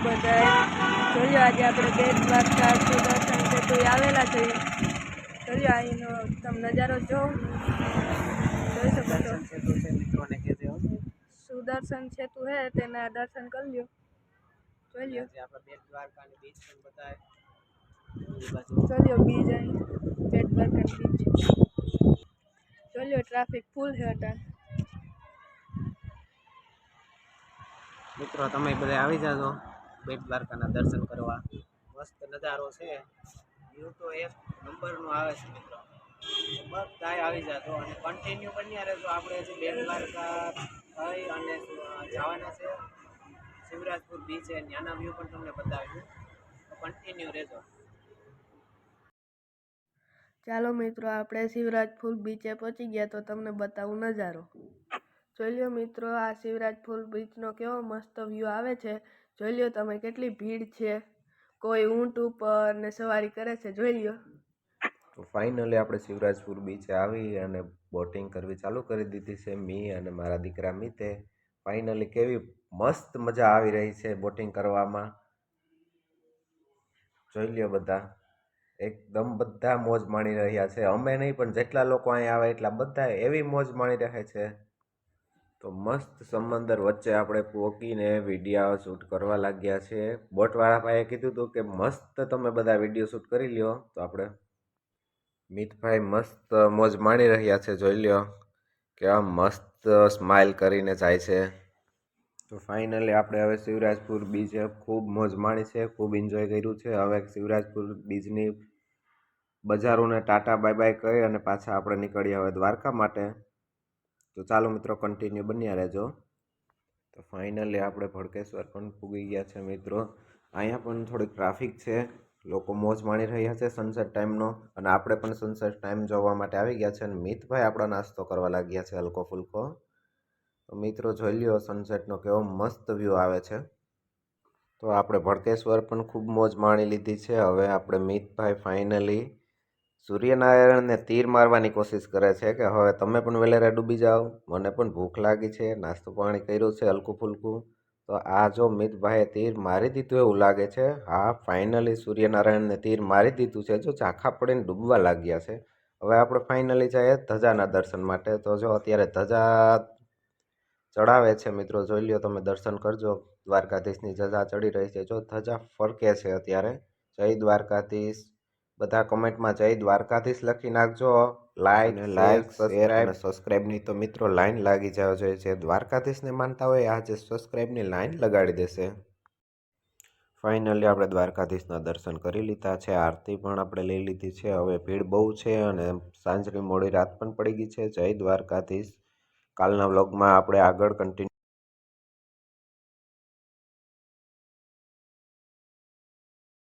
બધાય. જોજો આજે આપણે બેટ દ્વારકા સુદર્શન સેતુ આવેલા છે. જોજો અહીંનો તમે નજારો જોઈ શકો છો. સુદર્શન સેતુ છે તેના દર્શન કરી લ્યો. જોઈ લ્યો બીજ અહીં બેટ દ્વારકા બીચ. જોઈ લ્યો ટ્રાફિક ફૂલ છે અત્યારે. મિત્રો તમે બધા આવી જાજો બેટ દ્વારકાના દર્શન કરવા. મસ્ત નજારો છે. વ્યૂ તો એક નંબરનો આવે છે મિત્રો. બધાય આવી જાજો અને કન્ટિન્યુ બન્યા રહેજો. આપણે જે બેટ દ્વારકા થઈ અને જવાના છે શિવરાજપુર બીચ છે, ત્યાંના વ્યૂ પણ તમને બતાવ્યું. તો કન્ટિન્યુ રહેજો. ચાલો મિત્રો, આપણે શિવરાજપુર બીચે પહોંચી ગયા તો તમને બતાવું નજારો. જોઈ લ્યો મિત્રો, આ શિવરાજપુર બીચનો કેવો મસ્ત વ્યૂ આવે છે. જોઈ લ્યો તમે કેટલી ભીડ છે. કોઈ ઊંટ ઉપર ને સવારી કરે છે. જોઈ લ્યો. તો ફાઇનલી આપણે શિવરાજપુર બીચે આવી અને બોટિંગ કરવી ચાલુ કરી દીધી છે. મી અને મારા દીકરા મિતે ફાઇનલી કેવી મસ્ત મજા આવી રહી છે બોટિંગ કરવામાં. જોઈ લ્યો બધા એકદમ બધા મોજ માણી રહ્યા છે. અમે નહીં પણ જેટલા લોકો અહીં આવે એટલા બધા એવી મોજ માણી રહે છે. તો મસ્ત સમંદર વચ્ચે આપણે પોકીને વિડીયો શૂટ કરવા લાગ્યા છે. બોટવાળા ભાઈએ કીધું હતું કે મસ્ત તમે બધા વિડીયો શૂટ કરી લ્યો. તો આપણે મિતભાઈ મસ્ત મોજ માણી રહ્યા છે. જોઈ લ્યો કેવા મસ્ત સ્માઇલ કરીને જાય છે. તો ફાઇનલી આપણે હવે શિવરાજપુર બીચે ખૂબ મોજ માણી છે, ખૂબ એન્જોય કર્યું છે. હવે શિવરાજપુર બીચની બજારોને ટાટા બાય બાય કહી અને પાછા આપણે નીકળીએ હવે દ્વારકા માટે. તો ચાલો મિત્રો કન્ટિન્યુ બન્યા રહેજો. તો ફાઇનલી આપણે ભડકેશ્વર પણ પૂગી ગયા છે મિત્રો. અહીંયા પણ થોડીક ટ્રાફિક છે. લોકો મોજ માણી રહ્યા છે સનસેટ ટાઈમનો અને આપણે પણ સનસેટ ટાઈમ જોવા માટે આવી ગયા છે. અને મિતભાઈ આપણો નાસ્તો કરવા લાગ્યા છે હલકો ફુલકો. તો મિત્રો જોઈ લ્યો સનસેટનો કેવો મસ્ત વ્યૂ આવે છે. તો આપણે ભડકેશ્વર પણ ખૂબ મોજ માણી લીધી છે. હવે આપણે મિતભાઈ ફાઇનલી સૂર્યનારાયણને તીર મારવાની કોશિશ કરે છે કે હવે તમે પણ વેલેરા ડૂબી જાઓ. મને પણ ભૂખ લાગી છે, નાસ્તો પાણી કર્યું છે હલકું ફૂલકું. તો આ જો મિતભાઈએ તીર મારી દીધું એવું લાગે છે. હા, ફાઇનલી સૂર્યનારાયણને તીર મારી દીધું છે. જો ઝાંખા પડીને ડૂબવા લાગ્યા છે. હવે આપણે ફાઇનલી જઈએ ધજાના દર્શન માટે. તો જો અત્યારે ધજા ચડાવે છે મિત્રો. જોઈ લ્યો તમે દર્શન કરજો. દ્વારકાધીશની ધજા ચડી રહી છે. જો ધજા ફરકે છે અત્યારે. જય દ્વારકાધીશ. બધા કમેન્ટમાં જય દ્વારકાધીશ લખી નાખજો. લાઈક શેર અને સબસ્ક્રાઈબની તો મિત્રો લાઈન લાગી જવા જોઈએ છે. દ્વારકાધીશને માનતા હોય આજે સબસ્ક્રાઈબની લાઈન લગાડી દેશે. ફાઇનલી આપણે દ્વારકાધીશના દર્શન કરી લીધા છે. આરતી પણ આપણે લઈ લીધી છે. હવે ભીડ બહુ છે અને સાંજની મોડી રાત પણ પડી ગઈ છે. જય દ્વારકાધીશ. કાલના વ્લોગમાં આપણે આગળ કન્ટિન્યુ